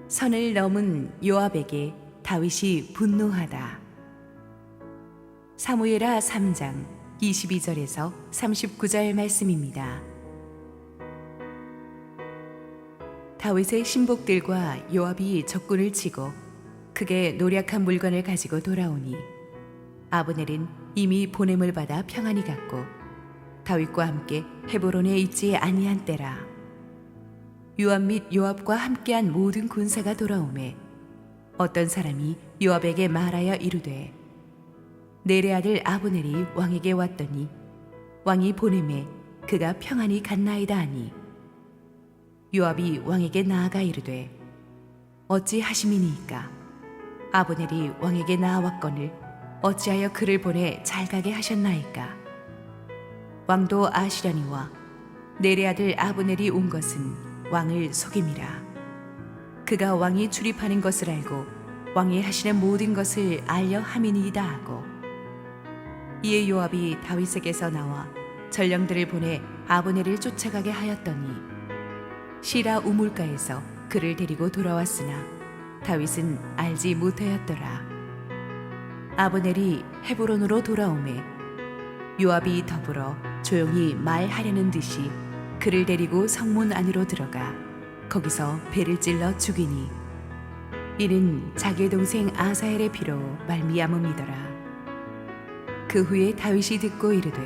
선을 넘은 요압에게 다윗이 분노하다. 사무엘하 3장 22절에서 39절 말씀입니다. 다윗의 신복들과 요압이 적군을 치고 크게 노력한 물건을 가지고 돌아오니 아브넬은 이미 보냄을 받아 평안히 갔고 다윗과 함께 헤브론에 있지 아니한 때라. 요압 및 요압과 함께한 모든 군사가 돌아오매 어떤 사람이 요압에게 말하여 이르되 넬의 아들 아브넬이 왕에게 왔더니 왕이 보냄에 그가 평안히 갔나이다 하니 요압이 왕에게 나아가 이르되 어찌 하심이니이까 아브넬이 왕에게 나아왔거늘 어찌하여 그를 보내 잘 가게 하셨나이까. 왕도 아시려니와 넬의 아들 아브넬이 온 것은 왕을 속임이라. 그가 왕이 출입하는 것을 알고 왕이 하시는 모든 것을 알려 함이니이다 하고 이에 요압이 다윗에게서 나와 전령들을 보내 아브넬을 쫓아가게 하였더니 시라 우물가에서 그를 데리고 돌아왔으나 다윗은 알지 못하였더라. 아브넬이 헤브론으로 돌아오매 요압이 더불어 조용히 말하려는 듯이 그를 데리고 성문 안으로 들어가 거기서 배를 찔러 죽이니 이는 자기의 동생 아사엘의 피로 말미암음이더라. 그 후에 다윗이 듣고 이르되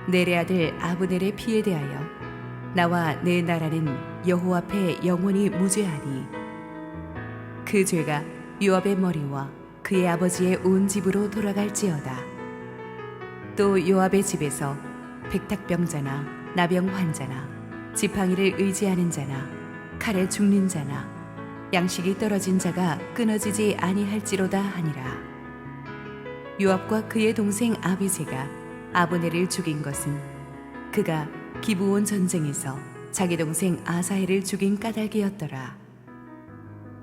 넬의 아들 아브넬의 피에 대하여 나와 내 나라는 여호와 앞에 영원히 무죄하니 그 죄가 요압의 머리와 그의 아버지의 온 집으로 돌아갈지어다. 또 요압의 집에서 백탁병자나 나병 환자나 지팡이를 의지하는 자나 칼에 죽는 자나 양식이 떨어진 자가 끊어지지 아니할지로다 하니라. 요압과 그의 동생 아비새가 아브넬을 죽인 것은 그가 기브온 전쟁에서 자기 동생 아사엘을 죽인 까닭이었더라.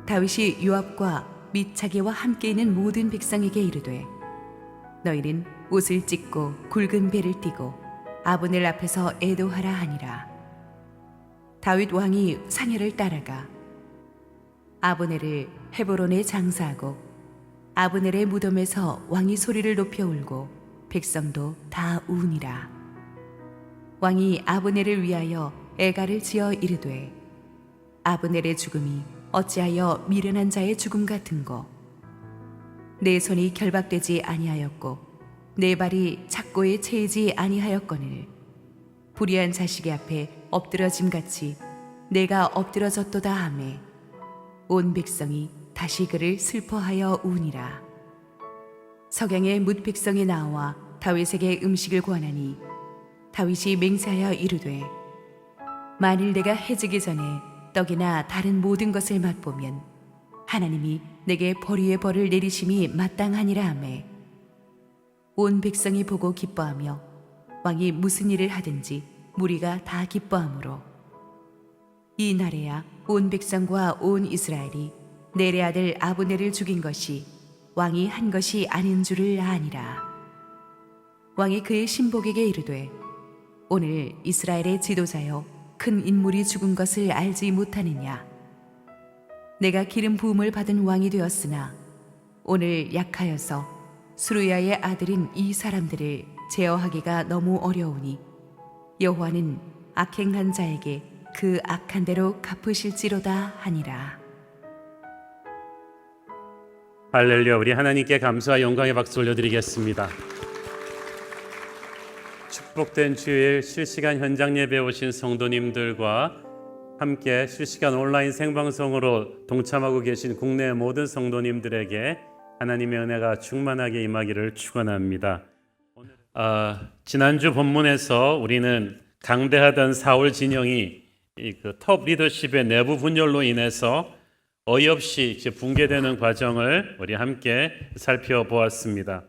다윗이 요압과 및 자기와 함께 있는 모든 백성에게 이르되 너희는 옷을 찢고 굵은 배를 띠고 아브넬 앞에서 애도하라 하니라. 다윗 왕이 상여를 따라가 아브넬을 헤브론에 장사하고 아브넬의 무덤에서 왕이 소리를 높여 울고 백성도 다 우니라. 왕이 아브넬을 위하여 애가를 지어 이르되 아브넬의 죽음이 어찌하여 미련한 자의 죽음 같은고 내 손이 결박되지 아니하였고 내 발이 착고에 채이지 아니하였거늘 불의한 자식의 앞에 엎드러짐 같이 내가 엎드러졌도다 하매 온 백성이 다시 그를 슬퍼하여 우니라. 석양에 뭇 백성이 나와 다윗에게 음식을 구하나니 다윗이 맹세하여 이르되 만일 내가 해지기 전에 떡이나 다른 모든 것을 맛보면 하나님이 내게 벌위의 벌을 내리심이 마땅하니라 하매 온 백성이 보고 기뻐하며 왕이 무슨 일을 하든지 무리가 다 기뻐하므로 이 날에야 온 백성과 온 이스라엘이 넬의 아들 아브넬을 죽인 것이 왕이 한 것이 아닌 줄을 아니라. 왕이 그의 신복에게 이르되 오늘 이스라엘의 지도자여 큰 인물이 죽은 것을 알지 못하느냐. 내가 기름 부음을 받은 왕이 되었으나 오늘 약하여서 수르야의 아들인 이 사람들을 제어하기가 너무 어려우니 여호와는 악행한 자에게 그 악한 대로 갚으실지로다 하니라. 할렐루야. 우리 하나님께 감사와 영광의 박수 올려드리겠습니다. 축복된 주일 실시간 현장 예배 오신 성도님들과 함께 실시간 온라인 생방송으로 동참하고 계신 국내 모든 성도님들에게 하나님의 은혜가 충만하게 임하기를 축원합니다. 지난주 본문에서 우리는 강대하던 사울 진영이 톱 리더십의 내부 분열로 인해서 어이없이 이제 붕괴되는 과정을 우리 함께 살펴보았습니다.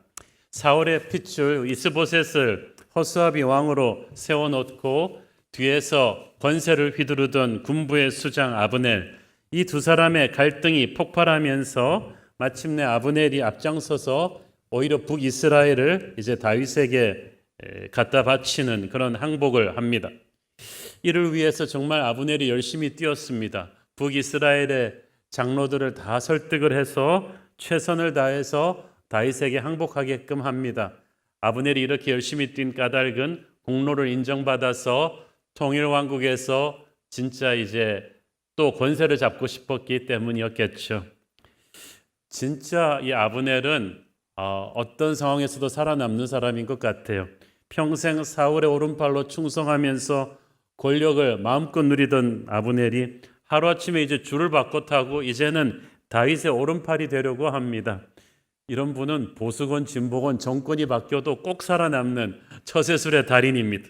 사울의 핏줄 이스보셋을 허수아비 왕으로 세워놓고 뒤에서 권세를 휘두르던 군부의 수장 아브넬, 이 두 사람의 갈등이 폭발하면서 마침내 아브넬이 앞장서서 오히려 북이스라엘을 이제 다윗에게 갖다 바치는 그런 항복을 합니다. 이를 위해서 정말 아브넬이 열심히 뛰었습니다. 북이스라엘의 장로들을 다 설득을 해서 최선을 다해서 다윗에게 항복하게끔 합니다. 아브넬이 이렇게 열심히 뛴 까닭은 공로를 인정받아서 통일왕국에서 진짜 이제 또 권세를 잡고 싶었기 때문이었겠죠. 진짜 이 아브넬은 어떤 상황에서도 살아남는 사람인 것 같아요. 평생 사울의 오른팔로 충성하면서 권력을 마음껏 누리던 아브넬이 하루아침에 이제 줄을 바꿔 타고 이제는 다윗의 오른팔이 되려고 합니다. 이런 분은 보수건 진보건 정권이 바뀌어도 꼭 살아남는 처세술의 달인입니다.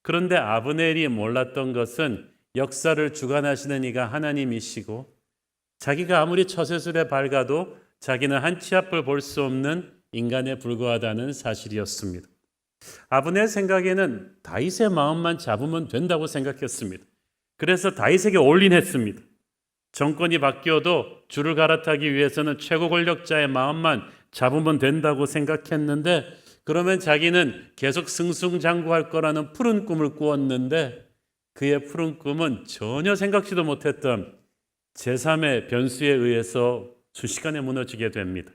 그런데 아브넬이 몰랐던 것은 역사를 주관하시는 이가 하나님이시고 자기가 아무리 처세술에 밝아도 자기는 한 치 앞을 볼 수 없는 인간에 불과하다는 사실이었습니다. 아브넬 생각에는 다윗의 마음만 잡으면 된다고 생각했습니다. 그래서 다윗에게 올인했습니다. 정권이 바뀌어도 줄을 갈아타기 위해서는 최고 권력자의 마음만 잡으면 된다고 생각했는데 그러면 자기는 계속 승승장구할 거라는 푸른 꿈을 꾸었는데 그의 푸른 꿈은 전혀 생각지도 못했던 제3의 변수에 의해서 순식간에 무너지게 됩니다.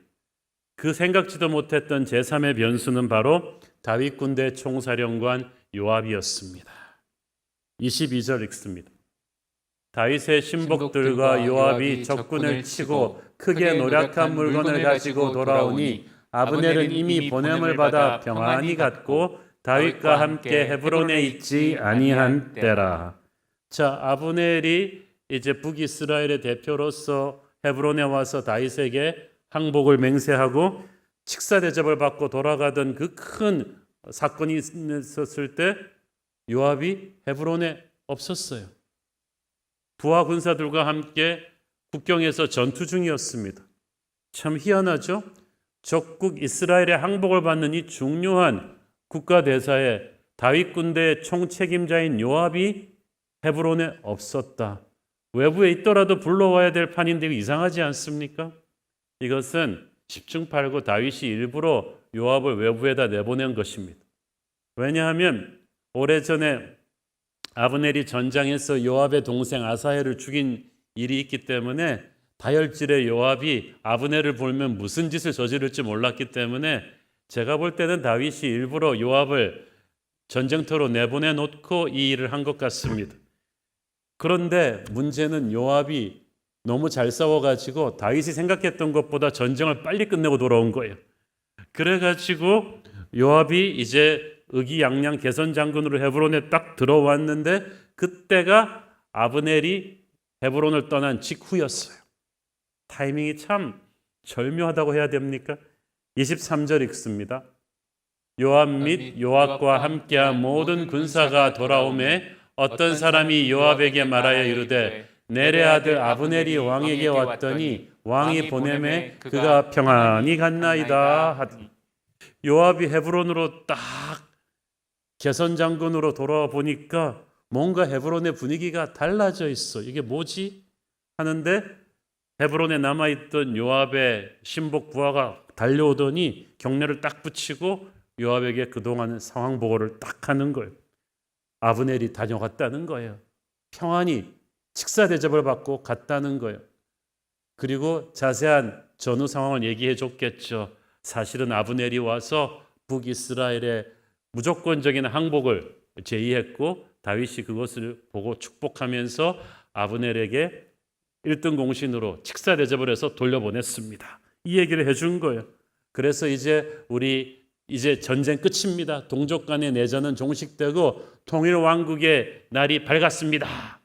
그 생각지도 못했던 제3의 변수는 바로 다윗 군대 총사령관 요압이었습니다. 22절 읽습니다. 다윗의 신복들과 요압이 적군을 치고 크게 노략한 물건을 가지고 돌아오니 아브넬은 이미 보냄을 받아 평안히 갔고 다윗과 함께 헤브론에 있지 아니한 때라. 자, 아브넬이 이제 북이스라엘의 대표로서 헤브론에 와서 다윗에게 항복을 맹세하고 직사 대접을 받고 돌아가던 그 큰 사건이 있었을 때 요압이 헤브론에 없었어요. 부하 군사들과 함께 국경에서 전투 중이었습니다. 참 희한하죠? 적국 이스라엘의 항복을 받는 이 중요한 국가대사에 다윗 군대의 총책임자인 요압이 헤브론에 없었다. 외부에 있더라도 불러와야 될 판인데 이상하지 않습니까? 이것은 10중 8구 다윗이 일부러 요압을 외부에다 내보낸 것입니다. 왜냐하면 오래전에 아브넬이 전장에서 요압의 동생 아사헬을 죽인 일이 있기 때문에 다혈질의 요압이 아브넬을 보면 무슨 짓을 저지를지 몰랐기 때문에 제가 볼 때는 다윗이 일부러 요압을 전쟁터로 내보내 놓고 이 일을 한 것 같습니다. 그런데 문제는 요압이 너무 잘 싸워가지고 다윗이 생각했던 것보다 전쟁을 빨리 끝내고 돌아온 거예요. 그래가지고 요압이 이제 의기양양 개선 장군으로 헤브론에 딱 들어왔는데 그때가 아브넬이 헤브론을 떠난 직후였어요. 타이밍이 참 절묘하다고 해야 됩니까? 23절 읽습니다. 요압 및 요압과 함께한 모든 군사가 돌아오매 어떤 사람이 요압에게 말하여 이르되 넬의 아들 아브넬이 왕에게 왔더니 왕이 보내매 그가 평안히 갔나이다 하더니 요압이 헤브론으로 딱 개선 장군으로 돌아와 보니까 뭔가 헤브론의 분위기가 달라져 있어. 이게 뭐지? 하는데 헤브론에 남아있던 요압의 신복 부하가 달려오더니 경례를 딱 붙이고 요압에게 그동안 상황 보고를 딱 하는 거예요. 아브넬이 다녀갔다는 거예요. 평안히 직사 대접을 받고 갔다는 거예요. 그리고 자세한 전후 상황을 얘기해 줬겠죠. 사실은 아브넬이 와서 북이스라엘의 무조건적인 항복을 제의했고 다윗이 그것을 보고 축복하면서 아브넬에게 1등 공신으로 직사 대접을 해서 돌려보냈습니다. 이 얘기를 해준 거예요. 그래서 우리 이제 전쟁 끝입니다. 동족 간의 내전은 종식되고 통일 왕국의 날이 밝았습니다.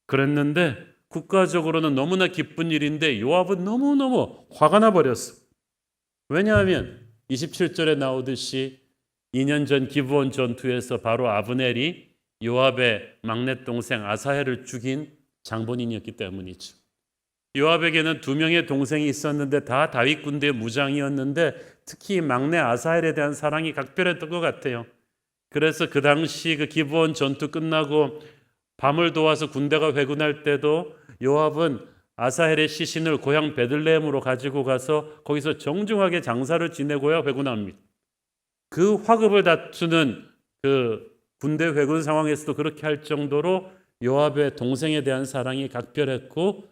그랬는데 국가적으로는 너무나 기쁜 일인데 요압은 너무너무 화가 나버렸어. 왜냐하면 27절에 나오듯이 2년 전 기브온 전투에서 바로 아브넬이 요압의 막내 동생 아사헬을 죽인 장본인이었기 때문이죠. 요압에게는 2명의 동생이 있었는데 다 다윗 군대의 무장이었는데 특히 막내 아사헬에 대한 사랑이 각별했던 것 같아요. 그래서 그 당시 그 기브온 전투 끝나고 밤을 도와서 군대가 회군할 때도 요압은 아사헬의 시신을 고향 베들레헴으로 가지고 가서 거기서 정중하게 장사를 지내고야 회군합니다. 그 화급을 다투는 그 군대 회군 상황에서도 그렇게 할 정도로 요압의 동생에 대한 사랑이 각별했고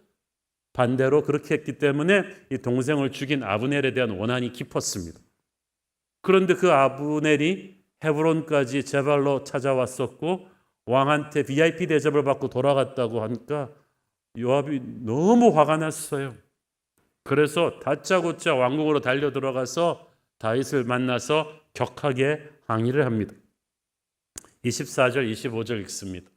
반대로 그렇게 했기 때문에 이 동생을 죽인 아브넬에 대한 원한이 깊었습니다. 그런데 그 아브넬이 헤브론까지 제발로 찾아왔었고 왕한테 VIP 대접을 받고 돌아갔다고 하니까 요압이 너무 화가 났어요. 그래서 다짜고짜 왕궁으로 달려 들어가서 다윗을 만나서 격하게 항의를 합니다. 24절 25절 읽습니다.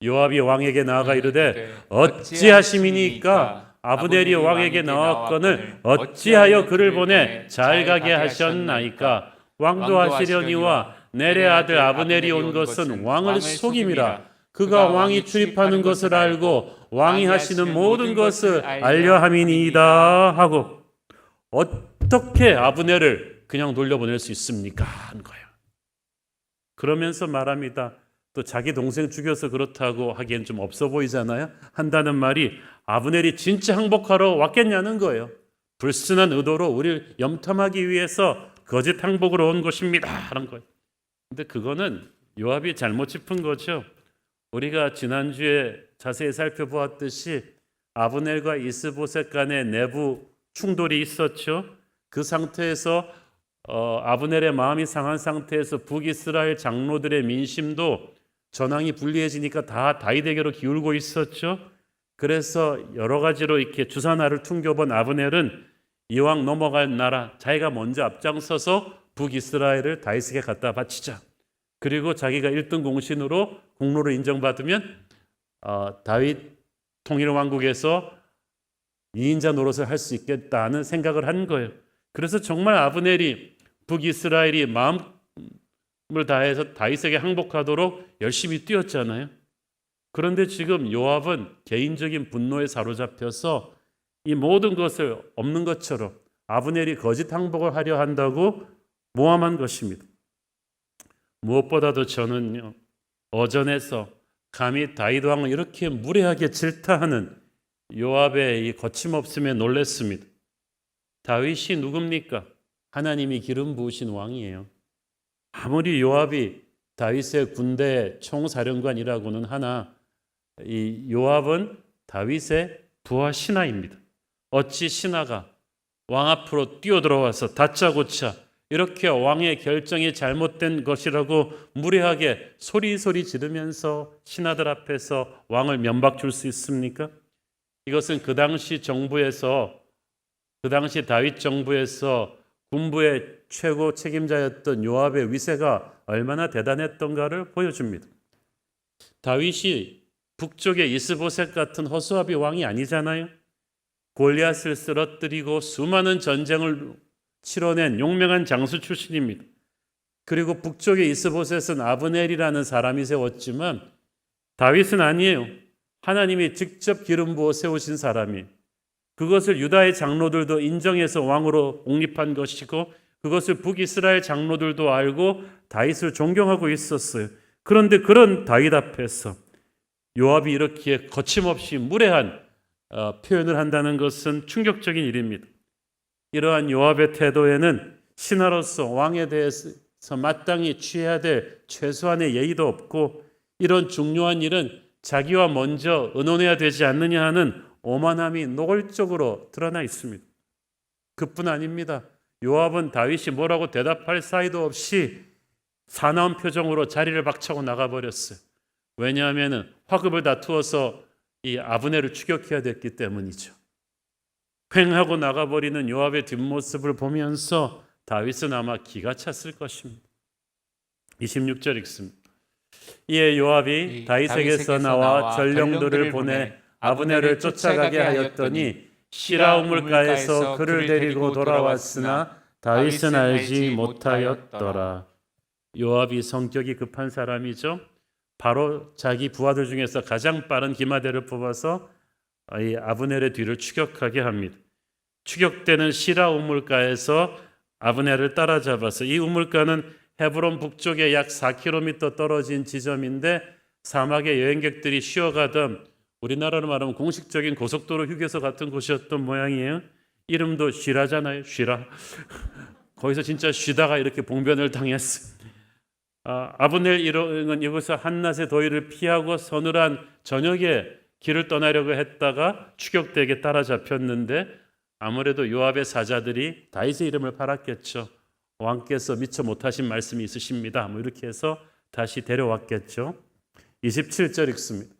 요압이 왕에게 나아가 이르되 어찌하심이니까 아브넬이 왕에게 나왔거늘 어찌하여 그를 보내 잘 가게 하셨나이까. 왕도 하시려니와 넬의 아들 아브넬이 온 것은 왕을 속임이라. 그가 왕이 출입하는 것을 알고 왕이 하시는 모든 것을 알려 함이니이다 하고. 어떻게 아브넬을 그냥 돌려보낼 수 있습니까? 하는 거예요. 그러면서 말합니다. 또 자기 동생 죽여서 그렇다고 하기엔 좀 없어 보이잖아요. 한다는 말이 아브넬이 진짜 항복하러 왔겠냐는 거예요. 불순한 의도로 우리를 염탐하기 위해서 거짓 항복으로 온 것입니다 하는 거예요. 근데 그거는 요압이 잘못 짚은 거죠. 우리가 지난주에 자세히 살펴보았듯이 아브넬과 이스보셋 간의 내부 충돌이 있었죠. 그 상태에서 아브넬의 마음이 상한 상태에서 북이스라엘 장로들의 민심도 전황이 불리해지니까 다 다윗에게로 기울고 있었죠. 그래서 여러 가지로 이렇게 주사나를 퉁겨본 아브넬은 이왕 넘어갈 나라 자기가 먼저 앞장서서 북이스라엘을 다윗에게 갖다 바치자. 그리고 자기가 1등 공신으로 공로를 인정받으면 다윗 통일왕국에서 2인자 노릇을 할 수 있겠다는 생각을 한 거예요. 그래서 정말 아브넬이 북이스라엘이 마음을 다해서 다윗에게 항복하도록 열심히 뛰었잖아요. 그런데 지금 요압은 개인적인 분노에 사로잡혀서 이 모든 것을 없는 것처럼 아브넬이 거짓 항복을 하려 한다고 모함한 것입니다. 무엇보다도 저는요, 어전에서 감히 다윗 왕을 이렇게 무례하게 질타하는 요압의 이 거침없음에 놀랐습니다. 다윗이 누굽니까? 하나님이 기름 부으신 왕이에요. 아무리 요압이 다윗의 군대 총사령관이라고는 하나 이 요압은 다윗의 부하 신하입니다. 어찌 신하가 왕 앞으로 뛰어들어와서 다짜고짜 이렇게 왕의 결정이 잘못된 것이라고 무례하게 소리소리 지르면서 신하들 앞에서 왕을 면박 줄 수 있습니까? 이것은 그 당시 다윗 정부에서 군부의 최고 책임자였던 요압의 위세가 얼마나 대단했던가를 보여줍니다. 다윗이 북쪽의 이스보셋 같은 허수아비 왕이 아니잖아요. 골리앗을 쓰러뜨리고 수많은 전쟁을 치러낸 용맹한 장수 출신입니다. 그리고 북쪽의 이스보셋은 아브넬이라는 사람이 세웠지만 다윗은 아니에요. 하나님이 직접 기름 부어 세우신 사람이, 그것을 유다의 장로들도 인정해서 왕으로 옹립한 것이고 그것을 북이스라엘 장로들도 알고 다윗을 존경하고 있었어요. 그런데 그런 다윗 앞에서 요압이 이렇게 거침없이 무례한 표현을 한다는 것은 충격적인 일입니다. 이러한 요압의 태도에는 신하로서 왕에 대해서 마땅히 취해야 될 최소한의 예의도 없고, 이런 중요한 일은 자기와 먼저 의논해야 되지 않느냐 하는 오만함이 노골적으로 드러나 있습니다. 그뿐 아닙니다. 요압은 다윗이 뭐라고 대답할 사이도 없이 사나운 표정으로 자리를 박차고 나가버렸어요. 왜냐하면 화급을 다투어서 이 아브넬을 추격해야 됐기 때문이죠. 횡하고 나가버리는 요압의 뒷모습을 보면서 다윗은 아마 기가 찼을 것입니다. 26절 읽습니다. 이에 요압이 다윗에게서 나와 전령들을 보내 아브넬을 쫓아가게 하였더니 시라 우물가에서 그를 데리고 돌아왔으나 다윗은 알지 못하였더라. 요압이 성격이 급한 사람이죠. 바로 자기 부하들 중에서 가장 빠른 기마대를 뽑아서 이 아브넬의 뒤를 추격하게 합니다. 추격되는 시라 우물가에서 아브넬을 따라잡아서, 이 우물가는 헤브론 북쪽에 약 4km 떨어진 지점인데 사막의 여행객들이 쉬어가던, 우리나라로 말하면 공식적인 고속도로 휴게소 같은 곳이었던 모양이에요. 이름도 쉬라잖아요. 쉬라. 거기서 진짜 쉬다가 이렇게 봉변을 당했어요. 아브넬 일행은 여기서 한낮의 더위를 피하고 서늘한 저녁에 길을 떠나려고 했다가 추격대에게 따라잡혔는데 아무래도 요압의 사자들이 다윗의 이름을 팔았겠죠. 왕께서 미처 못하신 말씀이 있으십니다. 이렇게 해서 다시 데려왔겠죠. 27절 읽습니다.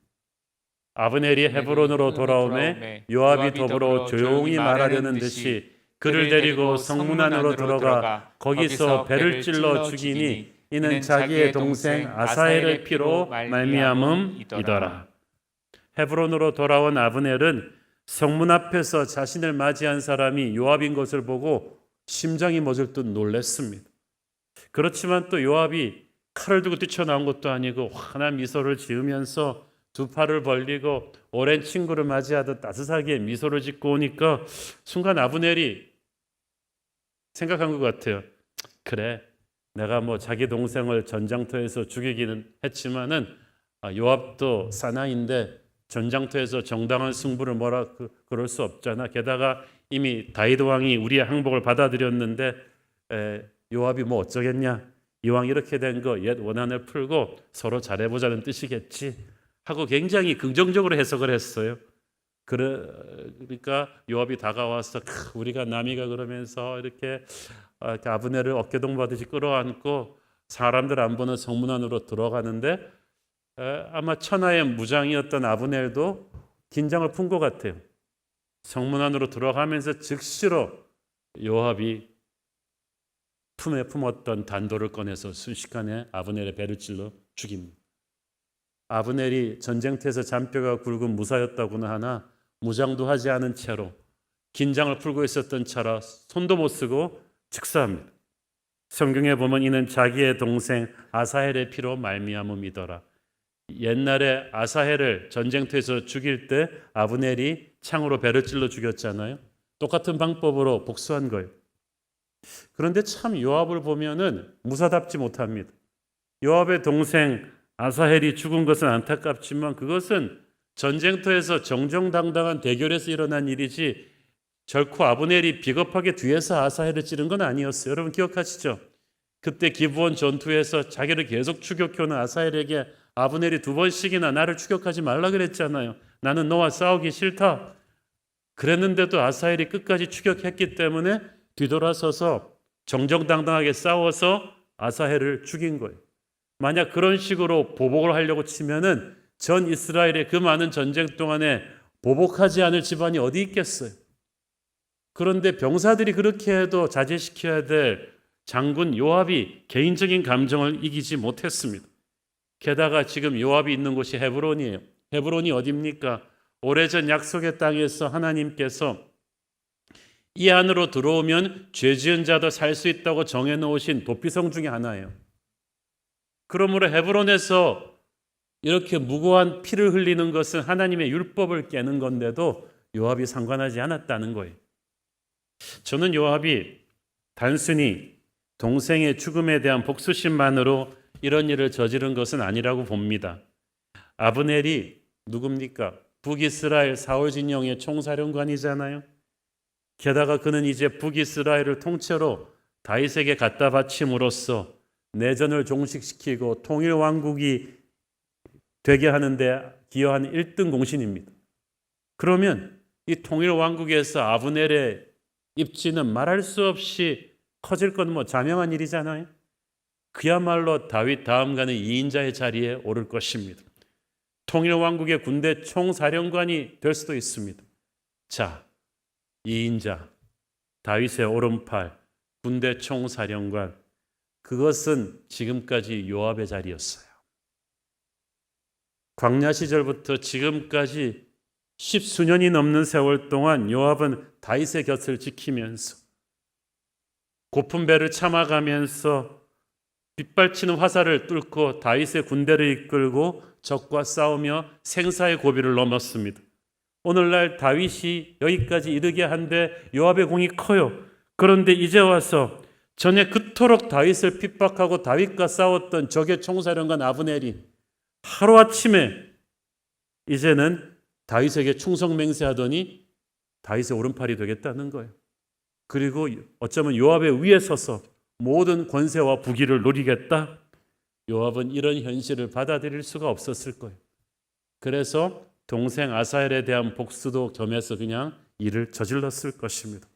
아브넬이 헤브론으로 돌아오매 요압이 더불어 조용히 말하려는 듯이 그를 데리고 성문 안으로 들어가 거기서 배를 찔러 죽이니 이는 자기의 동생 아사헬의 피로 말미암음이더라. 헤브론으로 돌아온 아브넬은 성문 앞에서 자신을 맞이한 사람이 요압인 것을 보고 심장이 멎을 듯 놀랐습니다. 그렇지만 또 요압이 칼을 들고 뛰쳐나온 것도 아니고 환한 미소를 지으면서 두 팔을 벌리고 오랜 친구를 맞이하듯 따뜻하게 미소를 짓고 오니까 순간 아브넬이 생각한 것 같아요. 그래, 내가 자기 동생을 전장터에서 죽이기는 했지만은 요압도 사나이인데 전장터에서 정당한 승부를 그럴 수 없잖아. 게다가 이미 다윗 왕이 우리의 항복을 받아들였는데 요압이 어쩌겠냐. 이왕 이렇게 된 거 옛 원한을 풀고 서로 잘해보자는 뜻이겠지 하고 굉장히 긍정적으로 해석을 했어요. 그러니까 요압이 다가와서 우리가 남이가 그러면서 이렇게 아브넬을 어깨동무하듯이 끌어안고 사람들 안 보는 성문 안으로 들어가는데 아마 천하의 무장이었던 아브넬도 긴장을 푼 것 같아요. 성문 안으로 들어가면서 즉시로 요압이 품에 품었던 단도를 꺼내서 순식간에 아브넬의 배를 찔러 죽입니다. 아브넬이 전쟁터에서 잔뼈가 굵은 무사였다고는 하나 무장도 하지 않은 채로 긴장을 풀고 있었던 차라 손도 못 쓰고 즉사합니다. 성경에 보면 이는 자기의 동생 아사헬의 피로 말미암음이더라. 옛날에 아사헬을 전쟁터에서 죽일 때 아브넬이 창으로 배를 찔러 죽였잖아요. 똑같은 방법으로 복수한 거예요. 그런데 참 요압을 보면은 무사답지 못합니다. 요압의 동생 아사헬이 죽은 것은 안타깝지만 그것은 전쟁터에서 정정당당한 대결에서 일어난 일이지 결코 아브넬이 비겁하게 뒤에서 아사헬을 찌른 건 아니었어요. 여러분 기억하시죠? 그때 기브온 전투에서 자기를 계속 추격해오는 아사헬에게 아브넬이 2번씩이나 나를 추격하지 말라 그랬잖아요. 나는 너와 싸우기 싫다. 그랬는데도 아사헬이 끝까지 추격했기 때문에 뒤돌아서서 정정당당하게 싸워서 아사헬을 죽인 거예요. 만약 그런 식으로 보복을 하려고 치면은 전 이스라엘의 그 많은 전쟁 동안에 보복하지 않을 집안이 어디 있겠어요. 그런데 병사들이 그렇게 해도 자제시켜야 될 장군 요압이 개인적인 감정을 이기지 못했습니다. 게다가 지금 요압이 있는 곳이 헤브론이에요. 헤브론이 어디입니까? 오래전 약속의 땅에서 하나님께서 이 안으로 들어오면 죄 지은 자도 살 수 있다고 정해놓으신 도피성 중에 하나예요. 그러므로 헤브론에서 이렇게 무고한 피를 흘리는 것은 하나님의 율법을 깨는 건데도 요압이 상관하지 않았다는 거예요. 저는 요압이 단순히 동생의 죽음에 대한 복수심만으로 이런 일을 저지른 것은 아니라고 봅니다. 아브넬이 누굽니까? 북이스라엘 사울 진영의 총사령관이잖아요. 게다가 그는 이제 북이스라엘을 통째로 다윗에게 갖다 바침으로써 내전을 종식시키고 통일 왕국이 되게 하는데 기여한 1등 공신입니다. 그러면 이 통일 왕국에서 아브넬의 입지는 말할 수 없이 커질 건 자명한 일이잖아요. 그야말로 다윗 다음 가는 2인자의 자리에 오를 것입니다. 통일 왕국의 군대 총사령관이 될 수도 있습니다. 자, 2인자, 다윗의 오른팔, 군대 총사령관, 그것은 지금까지 요압의 자리였어요. 광야 시절부터 지금까지 10수년이 넘는 세월 동안 요압은 다윗의 곁을 지키면서 고픈 배를 참아가면서 빗발치는 화살을 뚫고 다윗의 군대를 이끌고 적과 싸우며 생사의 고비를 넘었습니다. 오늘날 다윗이 여기까지 이르게 한데 요압의 공이 커요. 그런데 이제 와서 전에 그토록 다윗을 핍박하고 다윗과 싸웠던 적의 총사령관 아브넬이 하루아침에 이제는 다윗에게 충성맹세하더니 다윗의 오른팔이 되겠다는 거예요. 그리고 어쩌면 요압의 위에 서서 모든 권세와 부귀를 누리겠다. 요압은 이런 현실을 받아들일 수가 없었을 거예요. 그래서 동생 아사헬에 대한 복수도 겸해서 그냥 일을 저질렀을 것입니다.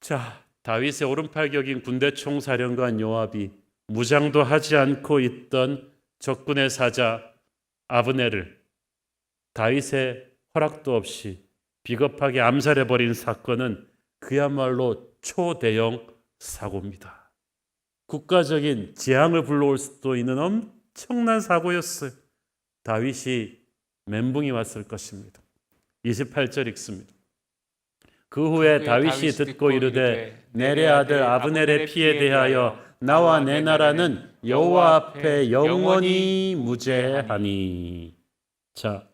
자, 다윗의 오른팔격인 군대 총사령관 요압이 무장도 하지 않고 있던 적군의 사자 아브넬을 다윗의 허락도 없이 비겁하게 암살해버린 사건은 그야말로 초대형 사고입니다. 국가적인 재앙을 불러올 수도 있는 엄청난 사고였어요. 다윗이 멘붕이 왔을 것입니다. 28절 읽습니다. 그 후에 다윗이 듣고 이르되 넬의 아들 아브넬의 피에 대하여 나와 내 나라는 여호와 앞에 영원히 무죄하니. 자,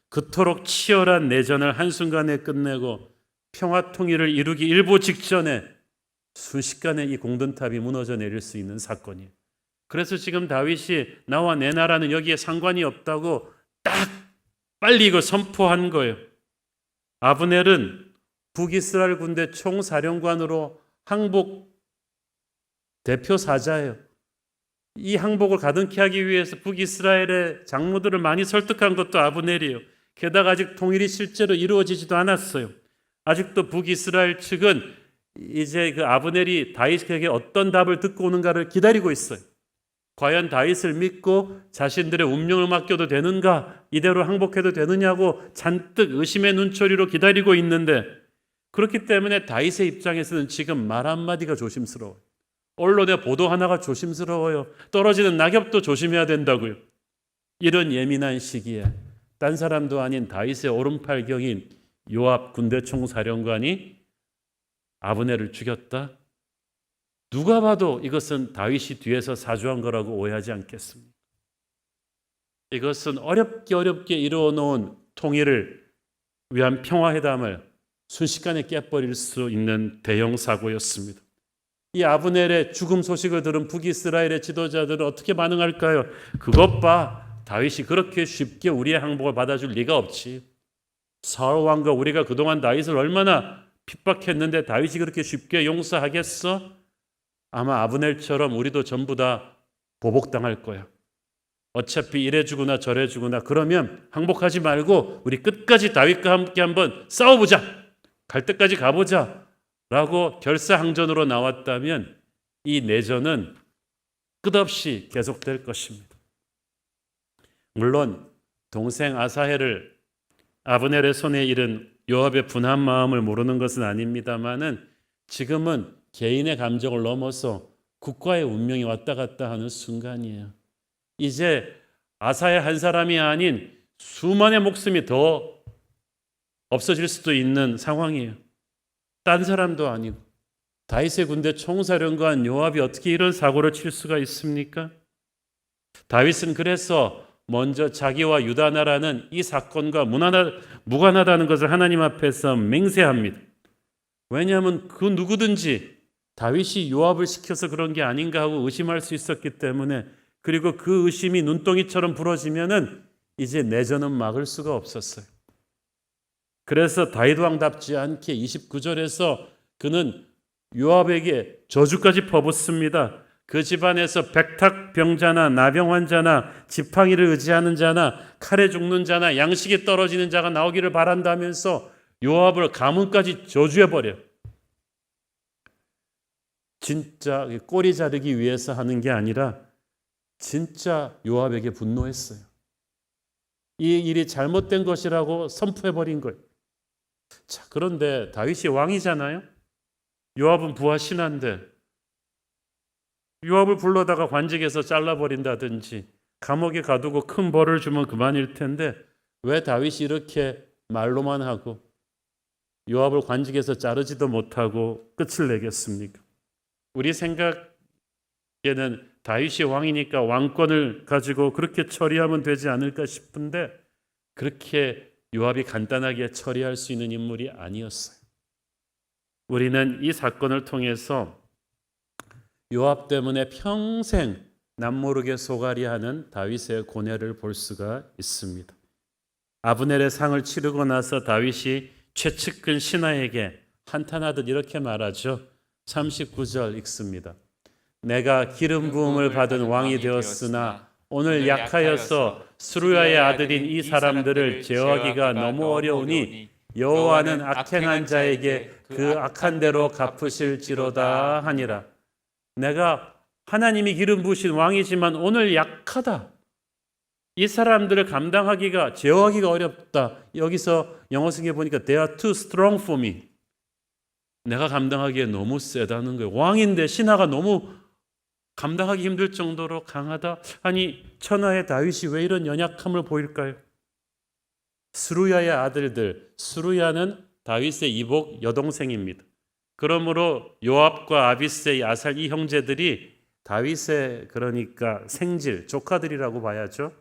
그토록 치열한 내전을 한순간에 끝내고 평화 통일을 이루기 일보 직전에 순식간에 이 공든탑이 무너져 내릴 수 있는 사건이에요. 그래서 지금 다윗이 나와 내 나라는 여기에 상관이 없다고 딱 빨리 이거 선포한 거예요. 아브넬은 북이스라엘 군대 총사령관으로 항복 대표 사자예요. 이 항복을 가능케 하기 위해서 북이스라엘의 장로들을 많이 설득한 것도 아브넬이에요. 게다가 아직 통일이 실제로 이루어지지도 않았어요. 아직도 북이스라엘 측은 이제 그 아브넬이 다윗에게 어떤 답을 듣고 오는가를 기다리고 있어요. 과연 다윗을 믿고 자신들의 운명을 맡겨도 되는가, 이대로 항복해도 되느냐고 잔뜩 의심의 눈초리로 기다리고 있는데, 그렇기 때문에 다윗의 입장에서는 지금 말 한마디가 조심스러워요. 언론의 보도 하나가 조심스러워요. 떨어지는 낙엽도 조심해야 된다고요. 이런 예민한 시기에 딴 사람도 아닌 다윗의 오른팔경인 요압 군대 총사령관이 아브넬을 죽였다? 누가 봐도 이것은 다윗이 뒤에서 사주한 거라고 오해하지 않겠습니까? 이것은 어렵게 이루어놓은 통일을 위한 평화회담을 순식간에 깨버릴 수 있는 대형 사고였습니다. 이 아브넬의 죽음 소식을 들은 북이스라엘의 지도자들은 어떻게 반응할까요? 그것 봐, 다윗이 그렇게 쉽게 우리의 항복을 받아줄 리가 없지. 사울 왕과 우리가 그동안 다윗을 얼마나 핍박했는데 다윗이 그렇게 쉽게 용서하겠어? 아마 아브넬처럼 우리도 전부 다 보복당할 거야. 어차피 이래 주구나 저래 주구나. 그러면 항복하지 말고 우리 끝까지 다윗과 함께 한번 싸워보자. 갈 때까지 가보자. 라고 결사항전으로 나왔다면 이 내전은 끝없이 계속될 것입니다. 물론 동생 아사헬을 아브넬의 손에 잃은 요압의 분한 마음을 모르는 것은 아닙니다만은 지금은 개인의 감정을 넘어서 국가의 운명이 왔다 갔다 하는 순간이에요. 이제 아사헬 한 사람이 아닌 수만의 목숨이 더 없어질 수도 있는 상황이에요. 딴 사람도 아니고 다윗의 군대 총사령관 요압이 어떻게 이런 사고를 칠 수가 있습니까? 다윗은 그래서 먼저 자기와 유다 나라는 이 사건과 무관하다는 것을 하나님 앞에서 맹세합니다. 왜냐하면 그 누구든지 다윗이 요압을 시켜서 그런 게 아닌가 하고 의심할 수 있었기 때문에, 그리고 그 의심이 눈덩이처럼 부러지면은 이제 내전은 막을 수가 없었어요. 그래서 다윗 왕답지 않게 29절에서 그는 요압에게 저주까지 퍼붓습니다. 그 집안에서 백탁병자나 나병 환자나 지팡이를 의지하는 자나 칼에 죽는 자나 양식이 떨어지는 자가 나오기를 바란다면서 요압을 가문까지 저주해버려요. 진짜 꼬리 자르기 위해서 하는 게 아니라 진짜 요압에게 분노했어요. 이 일이 잘못된 것이라고 선포해버린 거예요. 자, 그런데 다윗이 왕이잖아요. 요압은 부하 신하인데 요압을 불러다가 관직에서 잘라버린다든지 감옥에 가두고 큰 벌을 주면 그만일 텐데 왜 다윗이 이렇게 말로만 하고 요압을 관직에서 자르지도 못하고 끝을 내겠습니까? 우리 생각에는 다윗이 왕이니까 왕권을 가지고 그렇게 처리하면 되지 않을까 싶은데 그렇게 요압이 간단하게 처리할 수 있는 인물이 아니었어요. 우리는 이 사건을 통해서 요압 때문에 평생 남모르게 소갈이하는 다윗의 고뇌를 볼 수가 있습니다. 아브넬의 상을 치르고 나서 다윗이 최측근 신하에게 한탄하듯 이렇게 말하죠. 39절 읽습니다. 내가 기름 부음을 받은 왕이 되었으나 오늘 약하여서 스루야의 아들인 이 사람들을 제어하기가 너무 어려우니 여호와는 악행한 자에게 그 악한 대로 갚으실지로다 하니라. 내가 하나님이 기름 부으신 왕이지만 오늘 약하다. 이 사람들을 감당하기가, 제어하기가 어렵다. 여기서 영어 성경에 보니까 they are too strong for me. 내가 감당하기에 너무 세다는 거예요. 왕인데 신하가 너무 감당하기 힘들 정도로 강하다. 아니, 천하의 다윗이 왜 이런 연약함을 보일까요? 스루야의 아들들, 스루야는 다윗의 이복 여동생입니다. 그러므로 요압과 아비세, 아살 이 형제들이 다윗의 그러니까 생질, 조카들이라고 봐야죠.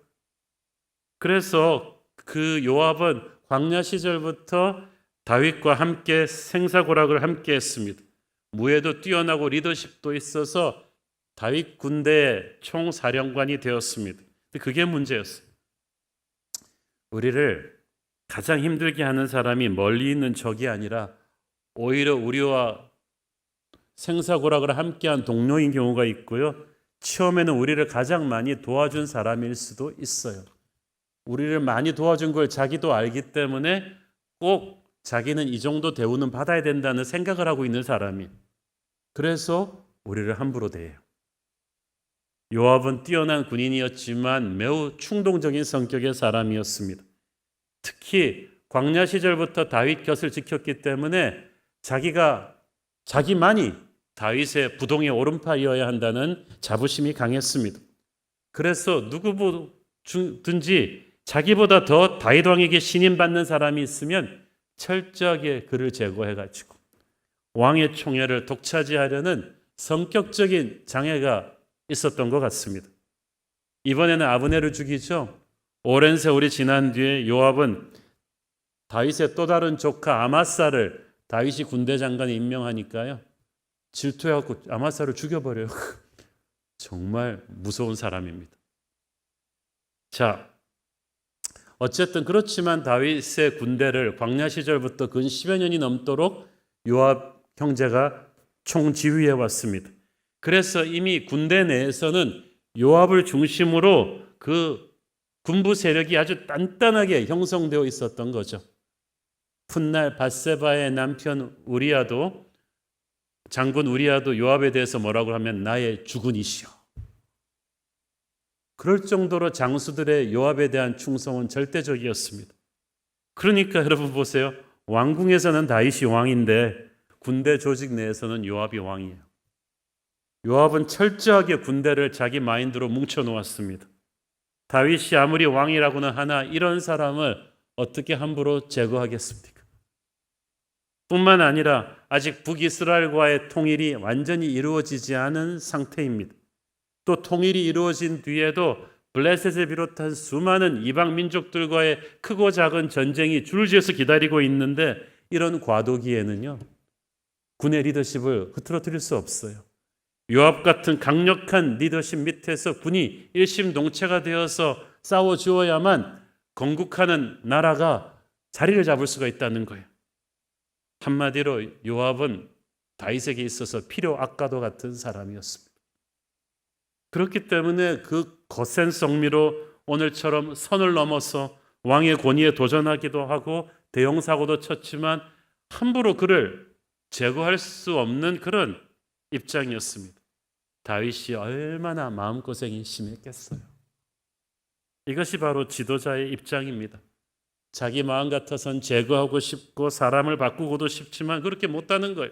그래서 그 요압은 광야 시절부터 다윗과 함께 생사고락을 함께 했습니다. 무예도 뛰어나고 리더십도 있어서 다윗 군대의 총사령관이 되었습니다. 그게 문제였어요. 우리를 가장 힘들게 하는 사람이 멀리 있는 적이 아니라 오히려 우리와 생사고락을 함께한 동료인 경우가 있고요. 처음에는 우리를 가장 많이 도와준 사람일 수도 있어요. 우리를 많이 도와준 걸 자기도 알기 때문에 꼭 자기는 이 정도 대우는 받아야 된다는 생각을 하고 있는 사람이. 그래서 우리를 함부로 대해요. 요압은 뛰어난 군인이었지만 매우 충동적인 성격의 사람이었습니다. 특히 광야 시절부터 다윗 곁을 지켰기 때문에 자기만이 다윗의 부동의 오른팔이어야 한다는 자부심이 강했습니다. 그래서 누구든지 자기보다 더 다윗 왕에게 신임받는 사람이 있으면 철저하게 그를 제거해가지고 왕의 총애를 독차지하려는 성격적인 장애가 있었던 것 같습니다. 이번에는 아브넬을 죽이죠. 오랜 세월이 지난 뒤에 요압은 다윗의 또 다른 조카 아마사를 다윗이 군대 장관에 임명하니까요. 질투해갖고 아마사를 죽여버려요. 정말 무서운 사람입니다. 자, 어쨌든 그렇지만 다윗의 군대를 광야 시절부터 근 10여 년이 넘도록 요압 형제가 총지휘해 왔습니다. 그래서 이미 군대 내에서는 요압을 중심으로 그 군부 세력이 아주 단단하게 형성되어 있었던 거죠. 훗날 밧세바의 남편 장군 우리야도 요압에 대해서 뭐라고 하면 나의 죽은 이시여. 그럴 정도로 장수들의 요압에 대한 충성은 절대적이었습니다. 그러니까 여러분 보세요. 왕궁에서는 다윗이 왕인데 군대 조직 내에서는 요압이 왕이에요. 요압은 철저하게 군대를 자기 마인드로 뭉쳐놓았습니다. 다윗이 아무리 왕이라고는 하나 이런 사람을 어떻게 함부로 제거하겠습니까? 뿐만 아니라 아직 북이스라엘과의 통일이 완전히 이루어지지 않은 상태입니다. 또 통일이 이루어진 뒤에도 블레셋을 비롯한 수많은 이방 민족들과의 크고 작은 전쟁이 줄지어서 기다리고 있는데 이런 과도기에는요. 군의 리더십을 흐트러뜨릴 수 없어요. 요압 같은 강력한 리더십 밑에서 군이 일심동체가 되어서 싸워주어야만 건국하는 나라가 자리를 잡을 수가 있다는 거예요. 한마디로 요압은 다윗에게 있어서 필요 악과도 같은 사람이었습니다. 그렇기 때문에 그 거센 성미로 오늘처럼 선을 넘어서 왕의 권위에 도전하기도 하고 대형 사고도 쳤지만 함부로 그를 제거할 수 없는 그런 입장이었습니다. 다윗이 얼마나 마음고생이 심했겠어요. 이것이 바로 지도자의 입장입니다. 자기 마음 같아선 제거하고 싶고 사람을 바꾸고도 싶지만 그렇게 못하는 거예요.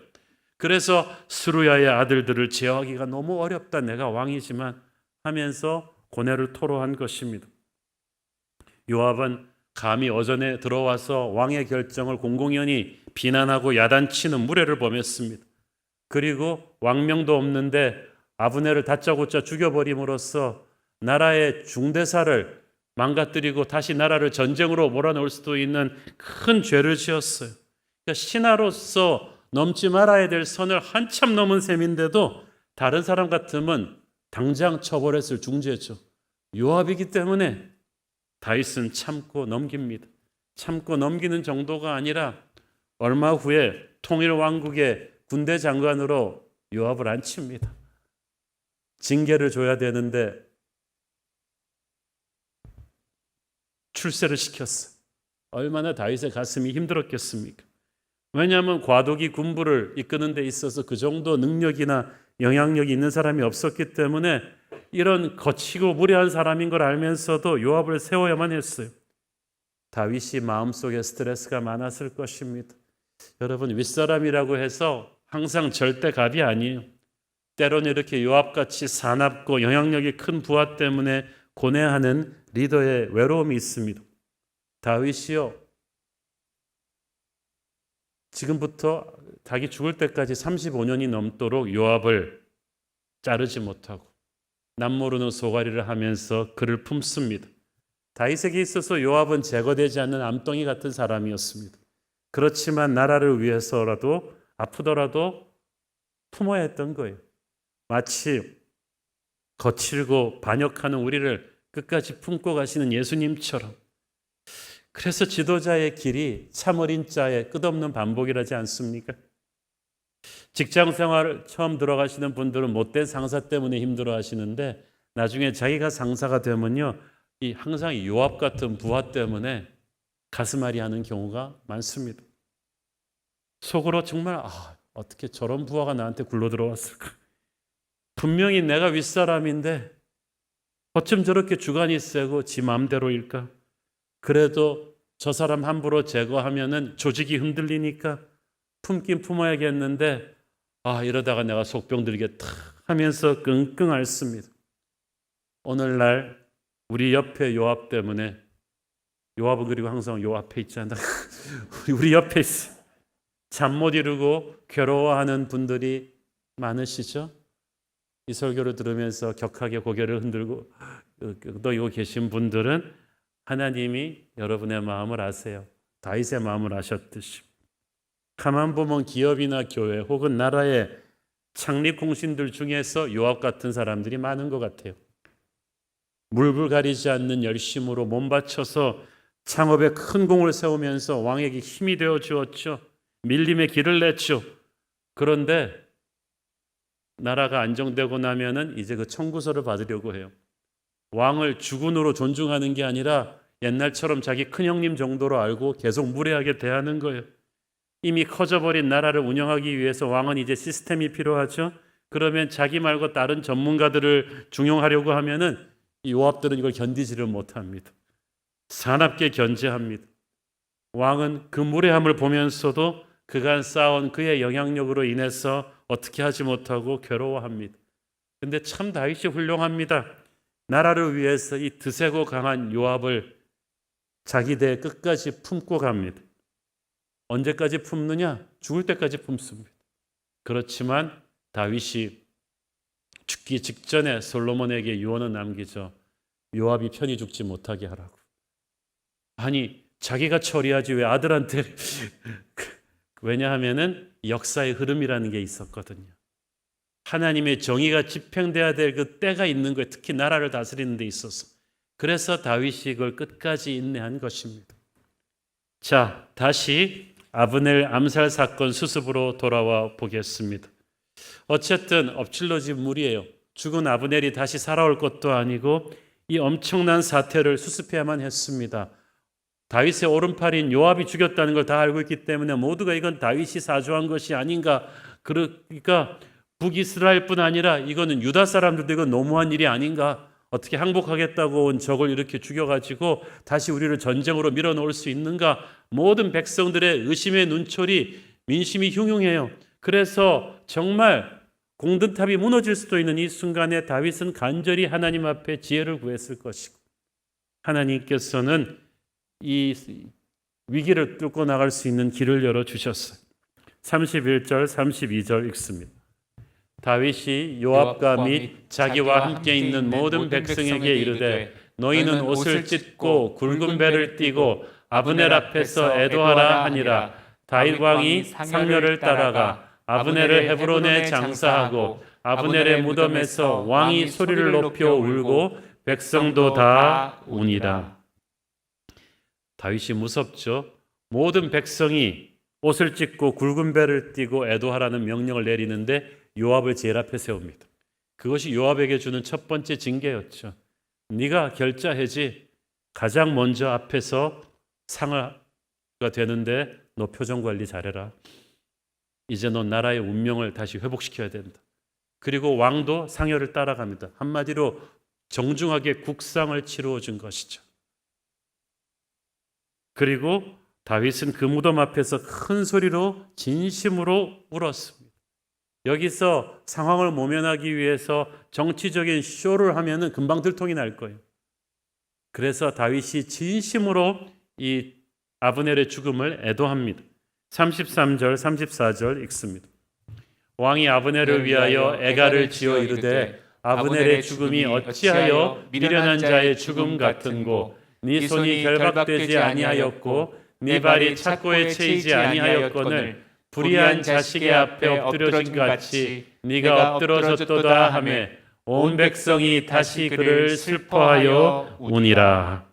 그래서 스루야의 아들들을 제어하기가 너무 어렵다. 내가 왕이지만 하면서 고뇌를 토로한 것입니다. 요압은 감히 어전에 들어와서 왕의 결정을 공공연히 비난하고 야단치는 무례를 범했습니다. 그리고 왕명도 없는데 아브넬을 다짜고짜 죽여버림으로써 나라의 중대사를 망가뜨리고 다시 나라를 전쟁으로 몰아넣을 수도 있는 큰 죄를 지었어요. 그러니까 신하로서 넘지 말아야 될 선을 한참 넘은 셈인데도 다른 사람 같으면 당장 처벌했을 중죄죠. 요압이기 때문에 다윗은 참고 넘깁니다. 참고 넘기는 정도가 아니라 얼마 후에 통일왕국의 군대 장관으로 요압을 앉힙니다. 징계를 줘야 되는데 출세를 시켰어. 얼마나 다윗의 가슴이 힘들었겠습니까? 왜냐하면 과도기 군부를 이끄는 데 있어서 그 정도 능력이나 영향력이 있는 사람이 없었기 때문에 이런 거치고 무례한 사람인 걸 알면서도 요압을 세워야만 했어요. 다윗이 마음속에 스트레스가 많았을 것입니다. 여러분, 윗사람이라고 해서 항상 절대 갑이 아니에요. 때로는 이렇게 요압같이 사납고 영향력이 큰 부하 때문에 고뇌하는 리더의 외로움이 있습니다. 다윗이요, 지금부터 자기 죽을 때까지 35년이 넘도록 요압을 자르지 못하고 남모르는 소가리를 하면서 그를 품습니다. 다윗에게 있어서 요압은 제거되지 않는 암덩이 같은 사람이었습니다. 그렇지만 나라를 위해서라도 아프더라도 품어야 했던 거예요. 마치 거칠고 반역하는 우리를 끝까지 품고 가시는 예수님처럼. 그래서 지도자의 길이 참 어린 자의 끝없는 반복이라지 않습니까? 직장 생활 처음 들어가시는 분들은 못된 상사 때문에 힘들어 하시는데 나중에 자기가 상사가 되면요, 항상 요압 같은 부하 때문에 가슴앓이 하는 경우가 많습니다. 속으로 정말 어떻게 저런 부하가 나한테 굴러 들어왔을까? 분명히 내가 윗사람인데 어쩜 저렇게 주관이 세고 지 마음대로일까? 그래도 저 사람 함부로 제거하면은 조직이 흔들리니까 품긴 품어야겠는데 이러다가 내가 속병 들겠다 하면서 끙끙 앓습니다. 오늘날 우리 옆에 요압 때문에, 요압은 그리고 항상 요 앞에 있잖아. 우리 옆에 있어. 잠 못 이루고 괴로워하는 분들이 많으시죠? 이 설교를 들으면서 격하게 고개를 흔들고 떠이고 계신 분들은 하나님이 여러분의 마음을 아세요. 다윗의 마음을 아셨듯이. 가만 보면 기업이나 교회 혹은 나라의 창립 공신들 중에서 요압 같은 사람들이 많은 것 같아요. 물불 가리지 않는 열심으로 몸바쳐서 창업에 큰 공을 세우면서 왕에게 힘이 되어 주었죠. 밀림의 길을 냈죠. 그런데 나라가 안정되고 나면은 이제 그 청구서를 받으려고 해요. 왕을 주군으로 존중하는 게 아니라 옛날처럼 자기 큰형님 정도로 알고 계속 무례하게 대하는 거예요. 이미 커져버린 나라를 운영하기 위해서 왕은 이제 시스템이 필요하죠. 그러면 자기 말고 다른 전문가들을 중용하려고 하면은 이 요압들은 이걸 견디지를 못합니다. 사납게 견제합니다. 왕은 그 무례함을 보면서도 그간 쌓아온 그의 영향력으로 인해서 어떻게 하지 못하고 괴로워합니다. 근데 참 다윗이 훌륭합니다. 나라를 위해서 이 드세고 강한 요압을 자기 대 끝까지 품고 갑니다. 언제까지 품느냐? 죽을 때까지 품습니다. 그렇지만 다윗이 죽기 직전에 솔로몬에게 유언을 남기죠. 요압이 편히 죽지 못하게 하라고. 아니, 자기가 처리하지 왜 아들한테. 왜냐하면은 역사의 흐름이라는 게 있었거든요. 하나님의 정의가 집행돼야 될 그 때가 있는 거예요. 특히 나라를 다스리는 데 있어서. 그래서 다윗이 이걸 끝까지 인내한 것입니다. 자, 다시 아브넬 암살 사건 수습으로 돌아와 보겠습니다. 어쨌든 엎질러진 물이에요. 죽은 아브넬이 다시 살아올 것도 아니고 이 엄청난 사태를 수습해야만 했습니다. 다윗의 오른팔인 요압이 죽였다는 걸 다 알고 있기 때문에 모두가 이건 다윗이 사주한 것이 아닌가. 그러니까 북이스라엘뿐 아니라 이거는 유다 사람들도 이건 너무한 일이 아닌가. 어떻게 항복하겠다고 온 적을 이렇게 죽여가지고 다시 우리를 전쟁으로 밀어넣을 수 있는가. 모든 백성들의 의심의 눈초리, 민심이 흉흉해요. 그래서 정말 공든탑이 무너질 수도 있는 이 순간에 다윗은 간절히 하나님 앞에 지혜를 구했을 것이고 하나님께서는 이 위기를 뚫고 나갈 수 있는 길을 열어주셨어요. 31절 32절 읽습니다. 다윗이 요압과 및 자기와 함께 있는 모든 백성에게 이르되 너희는 옷을 찢고 굵은 배를 띠고 아브넬 앞에서 애도하라 하니라. 다윗 왕이 상렬을 따라가 아브넬을 헤브론에 장사하고 아브넬의 무덤에서 왕이 소리를 높여 울고 백성도 다 우니라. 다윗이 무섭죠. 모든 백성이 옷을 찢고 굵은 배를 띠고 애도하라는 명령을 내리는데 요압을 제일 앞에 세웁니다. 그것이 요압에게 주는 첫 번째 징계였죠. 네가 결자해지. 가장 먼저 앞에서 상가 되는데 너 표정 관리 잘해라. 이제 너 나라의 운명을 다시 회복시켜야 된다. 그리고 왕도 상여를 따라갑니다. 한마디로 정중하게 국상을 치루어 준 것이죠. 그리고 다윗은 그 무덤 앞에서 큰 소리로 진심으로 울었습니다. 여기서 상황을 모면하기 위해서 정치적인 쇼를 하면은 금방 들통이 날 거예요. 그래서 다윗이 진심으로 이 아브넬의 죽음을 애도합니다. 33절, 34절 읽습니다. 왕이 아브넬을 위하여 애가를 지어 이르되 아브넬의 죽음이 어찌하여 미련한 자의 죽음 같은고 네 손이 결박되지 아니하였고 네 발이 착고에 채이지 아니하였거늘 불의한 자식의 앞에 엎드러진 같이 네가 엎드러졌도다 하며 온 백성이 다시 그를 슬퍼하여 우니라.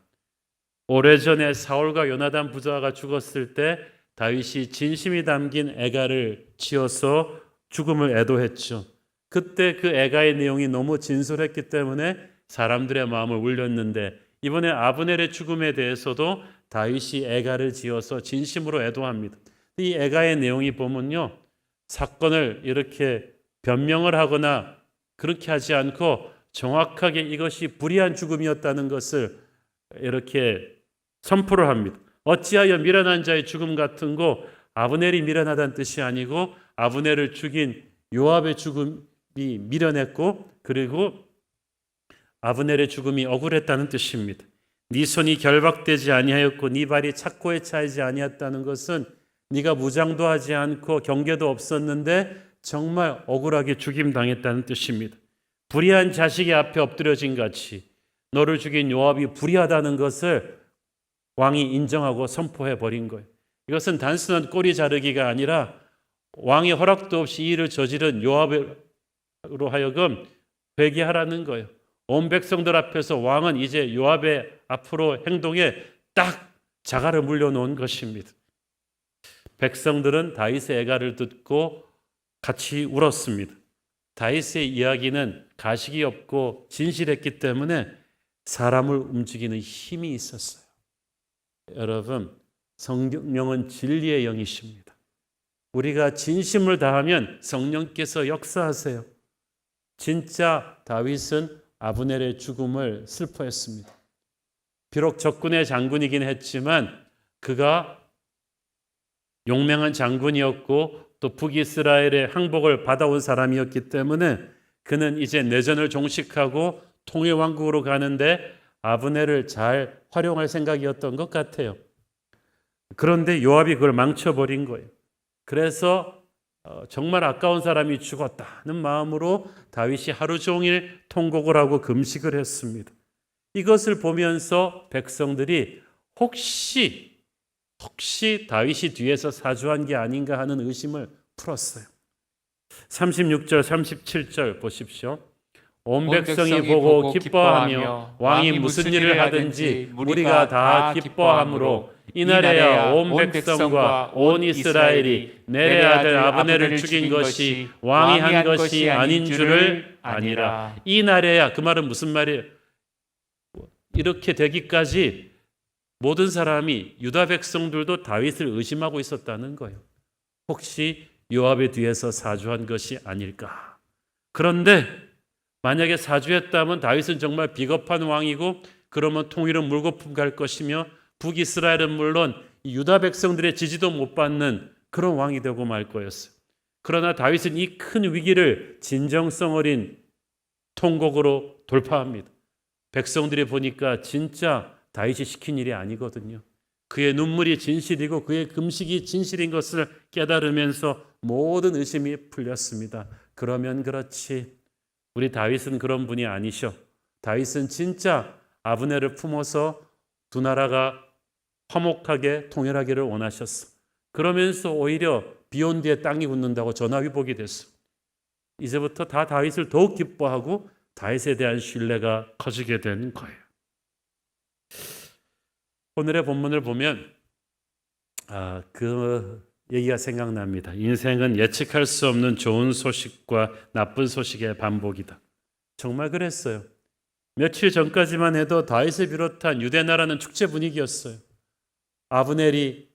오래전에 사울과 요나단 부자가 죽었을 때 다윗이 진심이 담긴 애가를 지어서 죽음을 애도했죠. 그때 그 애가의 내용이 너무 진솔했기 때문에 사람들의 마음을 울렸는데 이번에 아브넬의 죽음에 대해서도 다윗이 애가를 지어서 진심으로 애도합니다. 이 애가의 내용이 보면요, 사건을 이렇게 변명을 하거나 그렇게 하지 않고 정확하게 이것이 불의한 죽음이었다는 것을 이렇게 선포를 합니다. 어찌하여 미련한 자의 죽음 같은 거, 아브넬이 미련하다는 뜻이 아니고 아브넬을 죽인 요압의 죽음이 미련했고 그리고 아브넬의 죽음이 억울했다는 뜻입니다. 네 손이 결박되지 아니하였고 네 발이 착고에 차이지 아니었다는 것은 네가 무장도 하지 않고 경계도 없었는데 정말 억울하게 죽임당했다는 뜻입니다. 불의한 자식의 앞에 엎드려진 같이 너를 죽인 요압이 불의하다는 것을 왕이 인정하고 선포해 버린 거예요. 이것은 단순한 꼬리 자르기가 아니라 왕의 허락도 없이 이 일을 저지른 요압으로 하여금 회개하라는 거예요. 온 백성들 앞에서 왕은 이제 요압의 앞으로 행동에 딱 자갈을 물려놓은 것입니다. 백성들은 다윗의 애가를 듣고 같이 울었습니다. 다윗의 이야기는 가식이 없고 진실했기 때문에 사람을 움직이는 힘이 있었어요. 여러분, 성령은 진리의 영이십니다. 우리가 진심을 다하면 성령께서 역사하세요. 진짜 다윗은 아브넬의 죽음을 슬퍼했습니다. 비록 적군의 장군이긴 했지만 그가 용맹한 장군이었고 또 북이스라엘의 항복을 받아온 사람이었기 때문에 그는 이제 내전을 종식하고 통일왕국으로 가는데 아브넬을 잘 활용할 생각이었던 것 같아요. 그런데 요압이 그걸 망쳐버린 거예요. 그래서 정말 아까운 사람이 죽었다는 마음으로 다윗이 하루 종일 통곡을 하고 금식을 했습니다. 이것을 보면서 백성들이 혹시 다윗이 뒤에서 사주한 게 아닌가 하는 의심을 풀었어요. 36절, 37절 보십시오. 온 백성이 보고 기뻐하며 왕이 무슨 일을 하든지 우리가 다 기뻐하므로 이날에야 온 백성과 온 이스라엘이 넬의 아들 아브넬을 죽인 것이 왕이 한 것이 아닌 줄을 아니라. 이 날에야, 그 말은 무슨 말이에요? 이렇게 되기까지 모든 사람이 유다 백성들도 다윗을 의심하고 있었다는 거예요. 혹시 요압의 뒤에서 사주한 것이 아닐까? 그런데 만약에 사주했다면 다윗은 정말 비겁한 왕이고 그러면 통일은 물거품 갈 것이며 북이스라엘은 물론 유다 백성들의 지지도 못 받는 그런 왕이 되고 말 거였어요. 그러나 다윗은 이 큰 위기를 진정성 어린 통곡으로 돌파합니다. 백성들이 보니까 진짜 다윗이 시킨 일이 아니거든요. 그의 눈물이 진실이고 그의 금식이 진실인 것을 깨달으면서 모든 의심이 풀렸습니다. 그러면 그렇지, 우리 다윗은 그런 분이 아니셔. 다윗은 진짜 아브넬을 품어서 두 나라가 화목하게 통일하기를 원하셨어. 그러면서 오히려 비온 뒤에 땅이 굳는다고 전화위복이 됐어. 이제부터 다 다윗을 더욱 기뻐하고 다윗에 대한 신뢰가 커지게 된 거예요. 오늘의 본문을 보면 그 얘기가 생각납니다. 인생은 예측할 수 없는 좋은 소식과 나쁜 소식의 반복이다. 정말 그랬어요. 며칠 전까지만 해도 다윗을 비롯한 유대 나라는 축제 분위기였어요. 아브넬이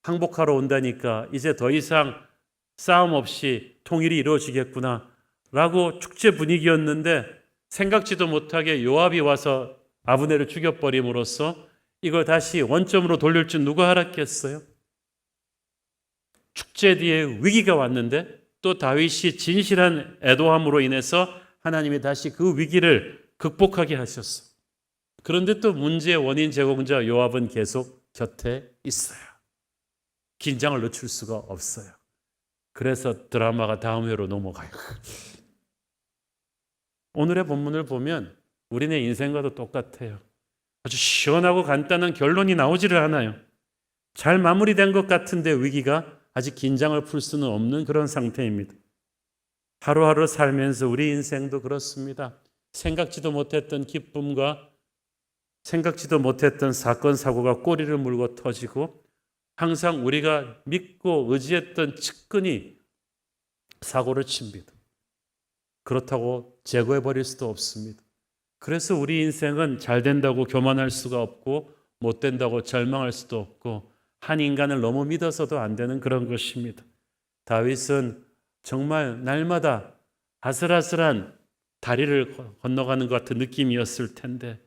항복하러 온다니까 이제 더 이상 싸움 없이 통일이 이루어지겠구나 라고 축제 분위기였는데, 생각지도 못하게 요압이 와서 아브넬을 죽여버림으로써 이걸 다시 원점으로 돌릴 줄 누가 알았겠어요? 축제 뒤에 위기가 왔는데 또 다윗이 진실한 애도함으로 인해서 하나님이 다시 그 위기를 극복하게 하셨어. 그런데 또 문제의 원인 제공자 요압은 계속 곁에 있어요. 긴장을 늦출 수가 없어요. 그래서 드라마가 다음 회로 넘어가요. 오늘의 본문을 보면 우리네 인생과도 똑같아요. 아주 시원하고 간단한 결론이 나오지를 않아요. 잘 마무리된 것 같은데 위기가 아직 긴장을 풀 수는 없는 그런 상태입니다. 하루하루 살면서 우리 인생도 그렇습니다. 생각지도 못했던 기쁨과 생각지도 못했던 사건, 사고가 꼬리를 물고 터지고, 항상 우리가 믿고 의지했던 측근이 사고를 칩니다. 그렇다고 제거해버릴 수도 없습니다. 그래서 우리 인생은 잘 된다고 교만할 수가 없고 못 된다고 절망할 수도 없고 한 인간을 너무 믿어서도 안 되는 그런 것입니다. 다윗은 정말 날마다 아슬아슬한 다리를 건너가는 것 같은 느낌이었을 텐데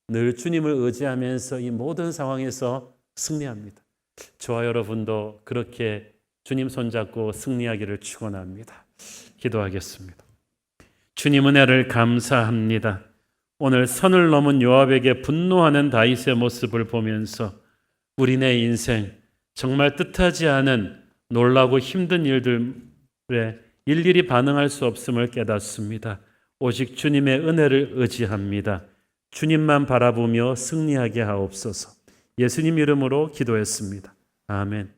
늘 주님을 의지하면서 이 모든 상황에서 승리합니다. 저와 여러분도 그렇게 주님 손잡고 승리하기를 축원합니다. 기도하겠습니다. 주님 은혜를 감사합니다. 오늘 선을 넘은 요압에게 분노하는 다윗의 모습을 보면서 우리네 인생 정말 뜻하지 않은 놀라고 힘든 일들에 일일이 반응할 수 없음을 깨닫습니다. 오직 주님의 은혜를 의지합니다. 주님만 바라보며 승리하게 하옵소서. 예수님 이름으로 기도했습니다. 아멘.